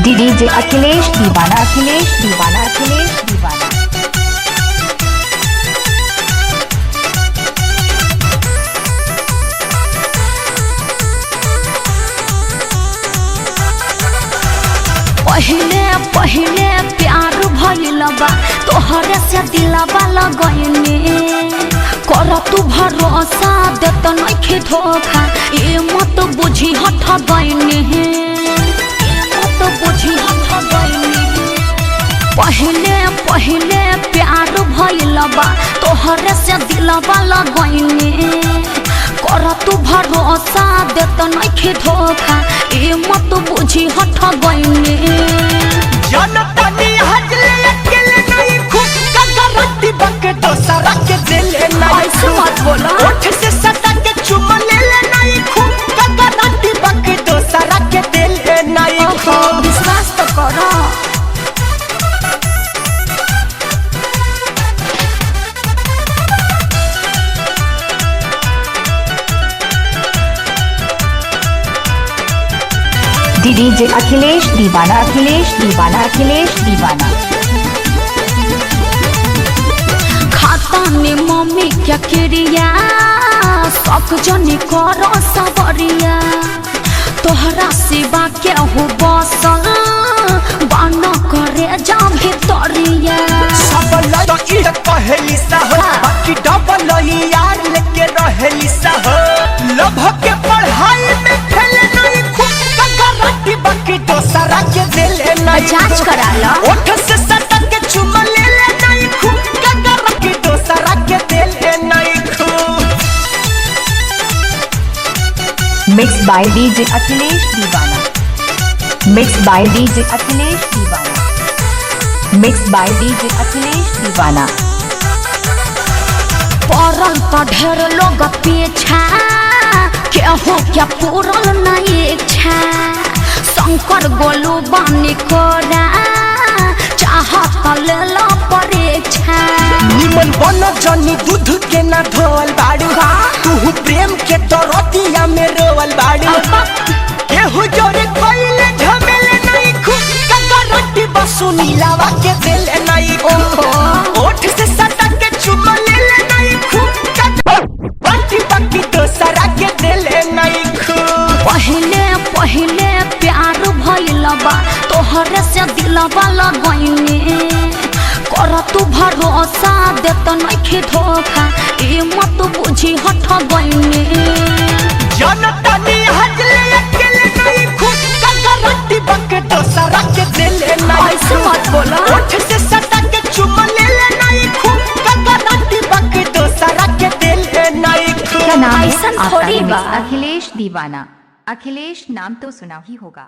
DJ Akhilesh दीवाना, अखिलेश दीवाना, अखिलेश दीवाना। पहले पहले प्यार भइल बा तोहरे से दिलवा लगइने कर तू भरोसा देत नइखे धोखा ए मत बुझी हठ गइने मत बुझी हठ गइने। पहले पहले प्यार भइल बा तोहरे से दिलवा लगइने कर तू भरोसा देत नइखे धोखा ए मत बुझी हठ गइने। जनतनी हजले अकेले नहीं खुद का गारंटी बके दोसरा के दिले नहीं ऐसे मत बोला। ओठ से सटा के चुम ले ले नहीं खुद का गारंटी बके दोसरा के दिले नहीं खुद। विश्वास तो करो। डीजे अखिलेश दीवाना, अखिलेश दीवाना, अखिलेश दीवाना। खाता ने मम्मी क्या क्रिया शौक जनी करो सबरिया तोहरा सिवा के हो बसल बान करे जा भितरिया। सब लड़की कहली सह बाकी डबल यार लेके रहली सह लभ के पढ़ाई में फेल नहीं खुद का गारंटी बके दोसरा के दिले नहीं। जांच करा लो। ओठ से सटा के चुम ले ले नहीं खुद का गारंटी दोसरा के दिले नहीं खुद। मिक्स बाय डीजे अखिलेश दीवाना, मिक्स बाय डीजे अखिलेश दीवाना, मिक्स बाय डीजे अखिलेश दीवाना। पड़ल तो ढेर लोग पीछा केहू क्या पूरल नहीं इच्छा शंकर गोलू बानी कोरा चाहत ले लो परीक्षा। निमन बन जनी दूध के ना धोवल बाड़ू तू प्रेम के दरदिया में रोवल बाड़ू केहू जोरे कोइले झमेले नहीं खुद का गारंटी बसु नीलावा के दिले नहीं खुद। ओठ से सटा के चुम ले ले नहीं खुद का गारंटी बाकी दोसरा के दिले नहीं खुद। पहले पहले प्यार भइल बा तोहरे से दिलवा लगइने कर तू भरोसा देत नइखे धोखा ए मत बुझी हठ गइने। जनतनी हजले अकेले नहीं खुद का गारंटी बके दोसरा के दिले नहीं। ऐसे मत बोला। ओठ से सटा के चुम ले ले नहीं खुद का गारंटी बके दोसरा के दिले नहीं खुद। क्या नाम है ऐसा आपका? थोड़ी बा। अखिलेश दीवाना, अखिलेश नाम तो सुना ही होगा।